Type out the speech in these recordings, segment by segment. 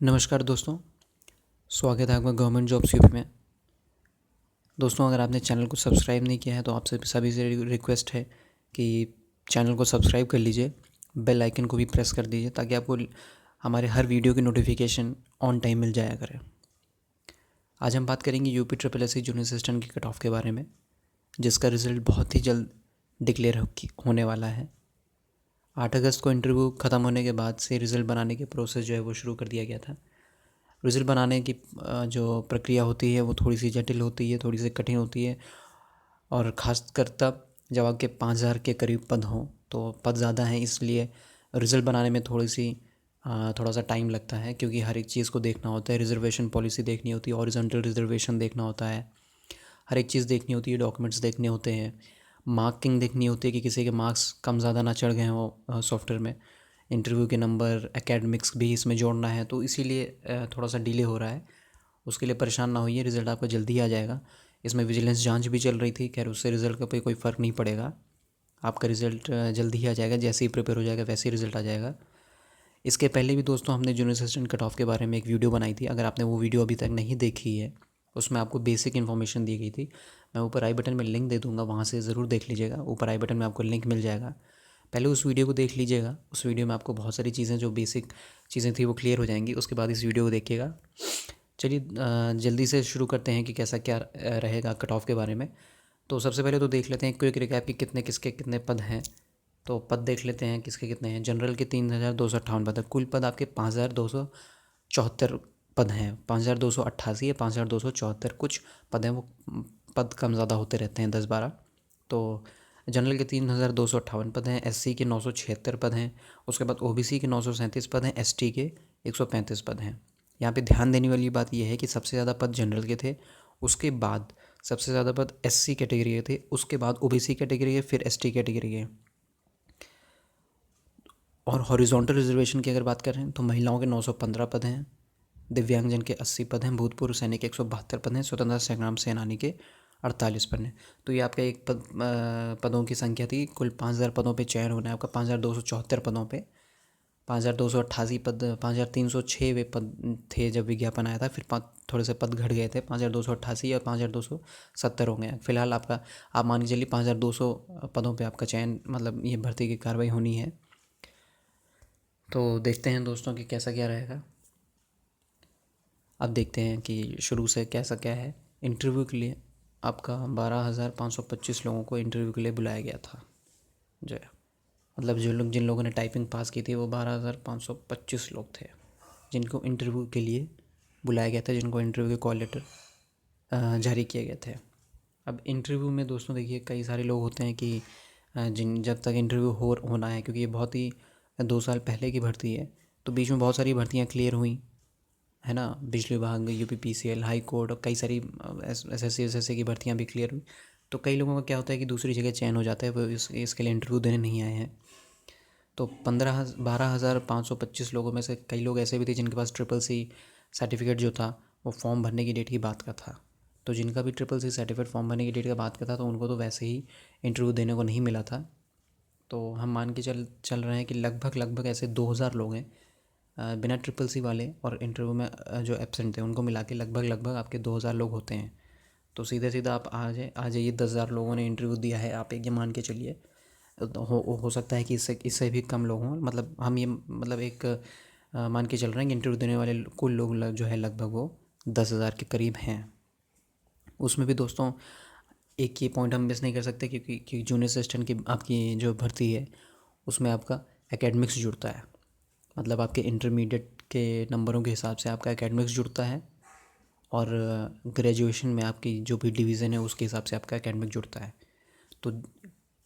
नमस्कार दोस्तों, स्वागत है आपका गवर्नमेंट जॉब्स यूपी में। दोस्तों, अगर आपने चैनल को सब्सक्राइब नहीं किया है तो आपसे सभी से रिक्वेस्ट है कि चैनल को सब्सक्राइब कर लीजिए, बेल आइकन को भी प्रेस कर दीजिए ताकि आपको हमारे हर वीडियो की नोटिफिकेशन ऑन टाइम मिल जाया करे। आज हम बात करेंगे UP triple S C junior assistant की कट ऑफ के बारे में, जिसका रिज़ल्ट बहुत ही जल्द डिक्लेयर होने वाला है। 8 अगस्त को इंटरव्यू ख़त्म होने के बाद से रिज़ल्ट बनाने के प्रोसेस जो है वो शुरू कर दिया गया था। रिज़ल्ट बनाने की जो प्रक्रिया होती है वो थोड़ी सी जटिल होती है, थोड़ी सी कठिन होती है, और ख़ासकर तब जब आपके 5,000 के करीब पद हों। तो पद ज़्यादा हैं, इसलिए रिज़ल्ट बनाने में थोड़ा सा टाइम लगता है, क्योंकि हर एक चीज़ को देखना होता है। रिज़र्वेशन पॉलिसी देखनी होती है, हॉरिजॉन्टल रिज़र्वेशन देखना होता है, हर एक चीज़ देखनी होती है, डॉक्यूमेंट्स देखने होते हैं, मार्किंग देखनी होती है कि किसी के मार्क्स कम ज़्यादा ना चढ़ गए हों सॉफ्टवेयर में, इंटरव्यू के नंबर, एकेडमिक्स भी इसमें जोड़ना है। तो इसीलिए थोड़ा सा डिले हो रहा है। उसके लिए परेशान ना होइए, रिज़ल्ट आपका जल्दी आ जाएगा। इसमें विजिलेंस जांच भी चल रही थी, खैर उससे रिज़ल्ट का कोई फ़र्क नहीं पड़ेगा। आपका रिज़ल्ट जल्दी ही आ जाएगा, जैसे ही प्रिपेयर हो जाएगा वैसे ही रिज़ल्ट आ जाएगा। इसके पहले भी दोस्तों हमने जूनियर असिस्टेंट कट ऑफ के बारे में एक वीडियो बनाई थी। अगर आपने वो वीडियो अभी तक नहीं देखी है, उसमें आपको बेसिक इन्फॉर्मेशन दी गई थी। मैं ऊपर आई बटन में लिंक दे दूँगा, वहाँ से ज़रूर देख लीजिएगा। ऊपर आई बटन में आपको लिंक मिल जाएगा, पहले उस वीडियो को देख लीजिएगा। उस वीडियो में आपको बहुत सारी चीज़ें, जो बेसिक चीज़ें थी, वो क्लियर हो जाएंगी। उसके बाद इस वीडियो को देखिएगा। चलिए जल्दी से शुरू करते हैं कि कैसा क्या रहेगा कट ऑफ के बारे में। तो सबसे पहले तो देख लेते हैं क्विक रिकैप कि कितने पद हैं। तो पद देख लेते हैं किसके कितने हैं। जनरल के 3,258 पद है। कुल पद आपके 5,274 पद हैं। 5,288 या 5,274 कुछ पद हैं, वो पद कम ज़्यादा होते रहते हैं, 10-12। तो जनरल के 3,258 पद हैं, एससी के 976 पद हैं, उसके बाद ओबीसी के 937 पद हैं, एसटी के 135 पद हैं। यहाँ पे ध्यान देने वाली बात यह है कि सबसे ज़्यादा पद जनरल के थे, उसके बाद सबसे ज़्यादा पद एससी कैटेगरी के थे, उसके बाद ओबीसी कैटेगरी के, फिर एसटी कैटेगरी के। और हॉरिजॉन्टल रिजर्वेशन की अगर बात करें तो महिलाओं के 915 पद हैं, दिव्यांगजन के 80 पद हैं, भूतपूर्व सैनिक के 172 पद हैं, स्वतंत्रता संग्राम सेनानी के 48 पद हैं। तो ये आपका एक पदों की संख्या थी। कुल 5,000 पदों पे चयन होना है आपका। 5,274 पदों पे 5,288 पद, 5,306 वे पद थे जब विज्ञापन आया था। फिर थोड़े से पद घट गए थे, 5,288 और 5,270 हो गए। फिलहाल आप मान के चलिए 5,200 पदों पे आपका चयन, मतलब ये भर्ती की कार्रवाई होनी है। तो देखते हैं दोस्तों कि कैसा क्या रहेगा। अब देखते हैं कि शुरू से कैसा क्या है। इंटरव्यू के लिए आपका 12,525 लोगों को इंटरव्यू के लिए बुलाया गया था। जो है, मतलब जिन लोगों ने टाइपिंग पास की थी वो 12,525 लोग थे जिनको इंटरव्यू के लिए बुलाया गया था, जिनको इंटरव्यू के कॉल लेटर जारी किए गए थे। अब इंटरव्यू में दोस्तों देखिए, कई सारे लोग होते हैं कि जब तक इंटरव्यू होना है, क्योंकि ये बहुत ही 2 साल पहले की भर्ती है, तो बीच में बहुत सारी भर्तियाँ क्लियर हुई है ना। बिजली विभाग, यूपीपीसीएल, हाई कोर्ट, और कई सारी एसएससी की भर्तियाँ भी क्लियर हुई। तो कई लोगों का क्या होता है कि दूसरी जगह चयन हो जाता है, वो इसके लिए इंटरव्यू देने नहीं आए हैं। तो 12,525 लोगों में से कई लोग ऐसे भी थे जिनके पास ट्रिपल सी सर्टिफिकेट जो था वो फॉर्म भरने की डेट की बात का था। तो जिनका भी ट्रिपल सी सर्टिफिकेट फॉर्म भरने की डेट का बात का था, तो उनको तो वैसे ही इंटरव्यू देने को नहीं मिला था। तो हम मान के चल रहे हैं कि लगभग ऐसे 2,000 लोग हैं बिना ट्रिपल सी वाले, और इंटरव्यू में जो एब्सेंट थे उनको मिला के लगभग आपके 2,000 लोग होते हैं। तो सीधा आप आ जाइए, 10,000 लोगों ने इंटरव्यू दिया है, आप एक ये मान के चलिए। तो हो सकता है कि इससे भी कम लोग हों। मतलब हम ये मतलब एक मान के चल रहे हैं कि इंटरव्यू देने वाले कुल लोग जो है लगभग वो 10,000 के करीब हैं। उसमें भी दोस्तों एक ये पॉइंट हम मिस नहीं कर सकते, क्योंकि जूनियर असिस्टेंट की आपकी जो भर्ती है उसमें आपका एकेडमिक्स जुड़ता है। मतलब आपके इंटरमीडिएट के नंबरों के हिसाब से आपका एकेडमिक्स जुड़ता है, और ग्रेजुएशन में आपकी जो भी डिवीज़न है उसके हिसाब से आपका एकेडमिक जुड़ता है। तो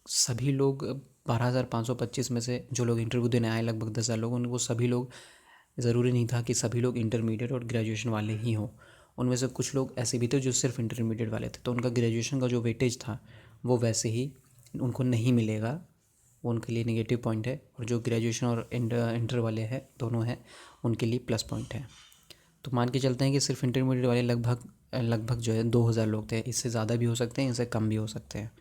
सभी लोग 12,525 में से जो लोग इंटरव्यू देने आए, लगभग 10,000 लोग, उनको सभी लोग, ज़रूरी नहीं था कि सभी लोग इंटरमीडिएट और ग्रेजुएशन वाले ही हों। उनमें से कुछ लोग ऐसे भी थे जो सिर्फ इंटरमीडिएट वाले थे, तो उनका ग्रेजुएशन का जो वेटेज था वो वैसे ही उनको नहीं मिलेगा, वो उनके लिए नेगेटिव पॉइंट है। और जो ग्रेजुएशन और इंटर वाले हैं, दोनों हैं, उनके लिए प्लस पॉइंट है। तो मान के चलते हैं कि सिर्फ इंटरमीडिएट वाले लगभग जो है 2,000 लोग थे। इससे ज़्यादा भी हो सकते हैं, इससे कम भी हो सकते हैं।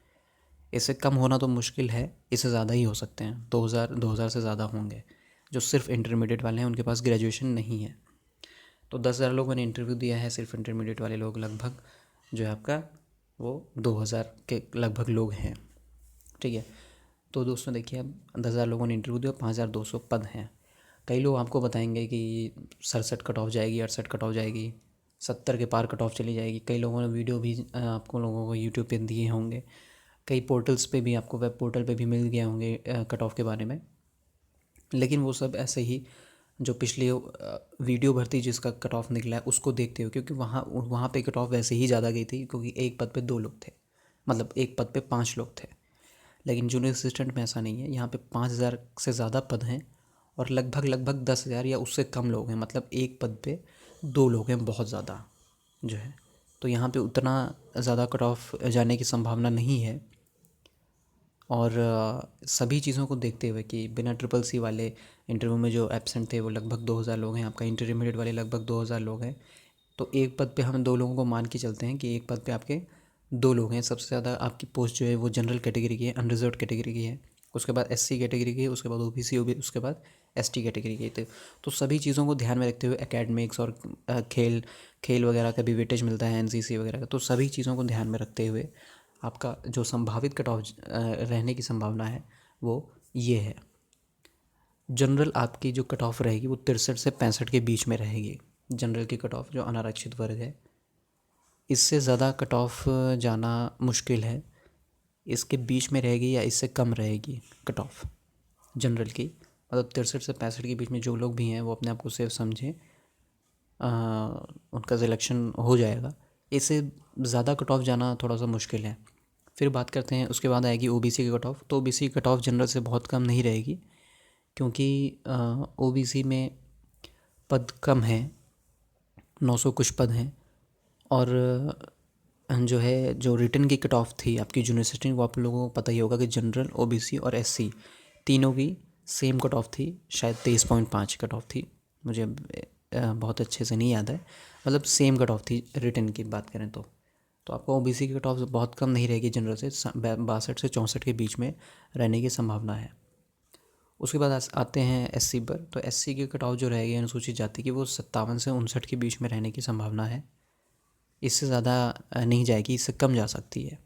इससे कम होना तो मुश्किल है, इससे ज़्यादा ही हो सकते हैं। 2,000 से ज़्यादा होंगे जो सिर्फ इंटरमीडिएट वाले हैं, उनके पास ग्रेजुएशन नहीं है। तो 10,000 लोगों ने इंटरव्यू दिया है, सिर्फ इंटरमीडिएट वाले लोग लगभग जो है आपका वो 2,000 के लगभग लोग हैं, ठीक है। तो दोस्तों देखिए, अब 10,000 लोगों ने इंटरव्यू दिया, 5,200 पद हैं। कई लोग आपको बताएंगे कि 67 कट ऑफ जाएगी, 68 कट ऑफ जाएगी, 70 के पार कट ऑफ चली जाएगी। कई लोगों ने वीडियो भी आपको लोगों को यूट्यूब पे दिए होंगे, कई पोर्टल्स पे भी आपको वेब पोर्टल पे भी मिल गए होंगे कट ऑफ के बारे में। लेकिन वो सब ऐसे ही जो पिछले वीडियो भर्ती जिसका कट ऑफ निकला है उसको देखते हो, क्योंकि वहाँ पे कट ऑफ वैसे ही ज़्यादा गई थी, क्योंकि एक पद पे 2 लोग थे, मतलब एक पद पे 5 लोग थे। लेकिन जूनियर असिस्टेंट में ऐसा नहीं है, यहाँ पे 5,000 से ज़्यादा पद हैं और लगभग 10,000 या उससे कम लोग हैं, मतलब एक पद पे 2 लोग हैं, बहुत ज़्यादा जो है। तो यहाँ पे उतना ज़्यादा कट ऑफ जाने की संभावना नहीं है। और सभी चीज़ों को देखते हुए कि बिना ट्रिपल सी वाले इंटरव्यू में जो एब्सेंट थे वो लगभग 2,000 लोग हैं, आपका इंटरमीडिएट वाले लगभग 2,000 लोग हैं। तो एक पद पे हम 2 लोगों को मान के चलते हैं कि एक पद पे आपके 2 लोग हैं। सबसे ज़्यादा आपकी पोस्ट जो है वो जनरल कैटेगरी की है, अनरिजर्व कैटेगरी की है, उसके बाद एससी कैटेगरी की है, उसके बाद ओबीसी, उसके बाद एसटी कैटेगरी की है। तो सभी चीज़ों को ध्यान में रखते हुए एकेडमिक्स और खेल वगैरह का भी वेटेज मिलता है, एनसीसी वगैरह का, तो सभी चीज़ों को ध्यान में रखते हुए आपका जो संभावित कट ऑफ रहने की संभावना है वो ये है। जनरल आपकी जो कट ऑफ रहेगी वो 63 से 65 के बीच में रहेगी, जनरल की कट ऑफ जो अनारक्षित वर्ग है। इससे ज़्यादा कट ऑफ जाना मुश्किल है, इसके बीच में रहेगी या इससे कम रहेगी कट ऑफ जनरल की, मतलब 63 से 65 के बीच में जो लोग भी हैं वो अपने आप को सेफ समझें, उनका सिलेक्शन हो जाएगा। इससे ज़्यादा कट ऑफ जाना थोड़ा सा मुश्किल है। फिर बात करते हैं, उसके बाद आएगी ओबीसी की कट ऑफ। तो ओबीसी की कट ऑफ जनरल से बहुत कम नहीं रहेगी, क्योंकि ओबीसी में पद कम हैं, 900 कुछ पद हैं। और जो है जो रिटन की कट ऑफ थी आपकी यूनिवर्सिटी, वो आप लोगों को पता ही होगा कि जनरल, ओबीसी और एससी तीनों की सेम कट ऑफ थी, शायद 23.5 कट ऑफ थी, मुझे बहुत अच्छे से नहीं याद है, मतलब सेम कट ऑफ थी रिटन की बात करें तो आपको ओबीसी की कट ऑफ बहुत कम नहीं रहेगी, जनरल से 62 से 64 के बीच में रहने की संभावना है। उसके बाद आते हैं एससी पर। तो एससी की कट ऑफ जो रहेगी अनुसूचित जाति की वो 57 से 59 के बीच में रहने की संभावना है, इससे ज़्यादा नहीं जाएगी, इससे कम जा सकती है।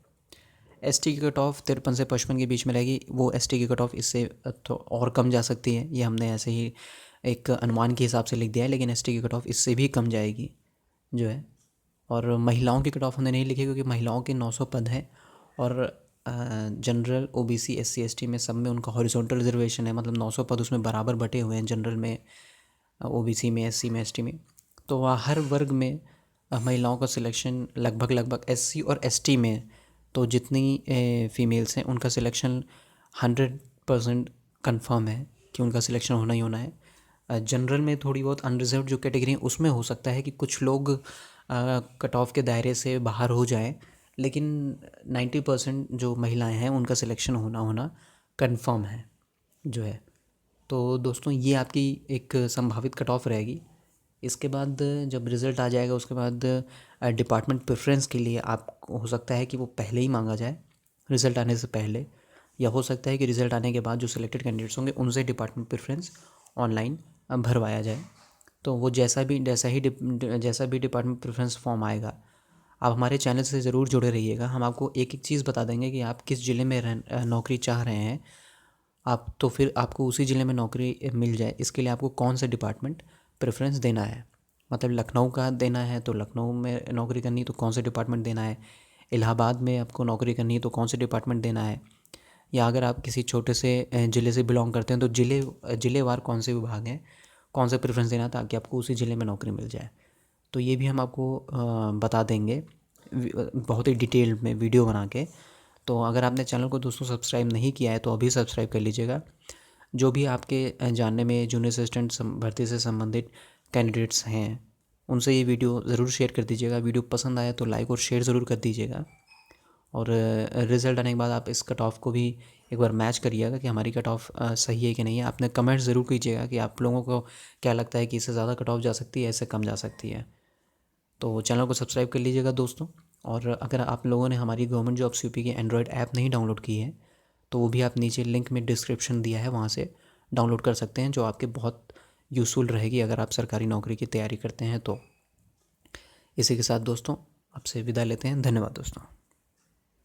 एसटी की कट ऑफ 53 से 55 के बीच में रहेगी, वो एसटी की कट ऑफ इससे तो और कम जा सकती है, ये हमने ऐसे ही एक अनुमान के हिसाब से लिख दिया है, लेकिन एसटी की कट ऑफ इससे भी कम जाएगी जो है। और महिलाओं की कट ऑफ हमने नहीं लिखी, क्योंकि महिलाओं के 900 पद हैं और जनरल, ओबीसी, एससी, एसटी में सब में उनका हॉरिजॉन्टल रिजर्वेशन है, मतलब 900 पद उसमें बराबर बटे हुए हैं, जनरल में, ओबीसी में, एससी में, एसटी में। तो वह हर वर्ग में महिलाओं का सिलेक्शन लगभग एससी और एसटी में तो जितनी फीमेल्स हैं उनका सिलेक्शन 100% कन्फर्म है कि उनका सिलेक्शन होना ही होना है। जनरल में थोड़ी बहुत अनरिजर्व जो कैटेगरी है उसमें हो सकता है कि कुछ लोग कट ऑफ के दायरे से बाहर हो जाएं, लेकिन 90% जो महिलाएं हैं उनका सिलेक्शन होना कन्फर्म है जो है। तो दोस्तों ये आपकी एक संभावित कट ऑफ रहेगी। इसके बाद जब रिज़ल्ट आ जाएगा उसके बाद डिपार्टमेंट प्रेफरेंस के लिए आप हो सकता है कि वो पहले ही मांगा जाए, रिज़ल्ट आने से पहले, या हो सकता है कि रिज़ल्ट आने के बाद जो सिलेक्टेड कैंडिडेट्स होंगे उनसे डिपार्टमेंट प्रेफरेंस ऑनलाइन भरवाया जाए। तो वो जैसा भी डिपार्टमेंट प्रेफरेंस फॉर्म आएगा, आप हमारे चैनल से ज़रूर जुड़े रहिएगा। हम आपको एक एक चीज़ बता देंगे कि आप किस ज़िले में नौकरी चाह रहे हैं, आप तो फिर आपको उसी ज़िले में नौकरी मिल जाए, इसके लिए आपको कौन सा डिपार्टमेंट प्रेफरेंस देना है। मतलब लखनऊ का देना है तो लखनऊ में नौकरी करनी है तो कौन से डिपार्टमेंट देना है, इलाहाबाद में आपको नौकरी करनी है तो कौन से डिपार्टमेंट देना है, या अगर आप किसी छोटे से ज़िले से बिलोंग करते हैं तो ज़िलेवार कौन से विभाग हैं, कौन सा प्रेफरेंस देना, ताकि आपको उसी ज़िले में नौकरी मिल जाए। तो ये भी हम आपको बता देंगे बहुत ही डिटेल में वीडियो बना के। तो अगर आपने चैनल को दोस्तों सब्सक्राइब नहीं किया है तो अभी सब्सक्राइब कर लीजिएगा। जो भी आपके जानने में जूनियर असिस्टेंट भर्ती से संबंधित कैंडिडेट्स हैं उनसे ये वीडियो ज़रूर शेयर कर दीजिएगा। वीडियो पसंद आया तो लाइक और शेयर ज़रूर कर दीजिएगा। और रिज़ल्ट आने के बाद आप इस कट ऑफ को भी एक बार मैच करिएगा कि हमारी कट ऑफ सही है कि नहीं है। आपने कमेंट ज़रूर कीजिएगा कि आप लोगों को क्या लगता है कि इससे ज़्यादा कट ऑफ जा सकती है, इससे कम जा सकती है। तो चैनल को सब्सक्राइब कर लीजिएगा दोस्तों। और अगर आप लोगों ने हमारी गवर्नमेंट जॉब्स यूपी की एंड्रॉयड ऐप नहीं डाउनलोड की है तो वो भी आप नीचे लिंक में डिस्क्रिप्शन दिया है वहाँ से डाउनलोड कर सकते हैं, जो आपके बहुत यूज़फुल रहेगी अगर आप सरकारी नौकरी की तैयारी करते हैं तो। इसी के साथ दोस्तों आपसे विदा लेते हैं। धन्यवाद दोस्तों।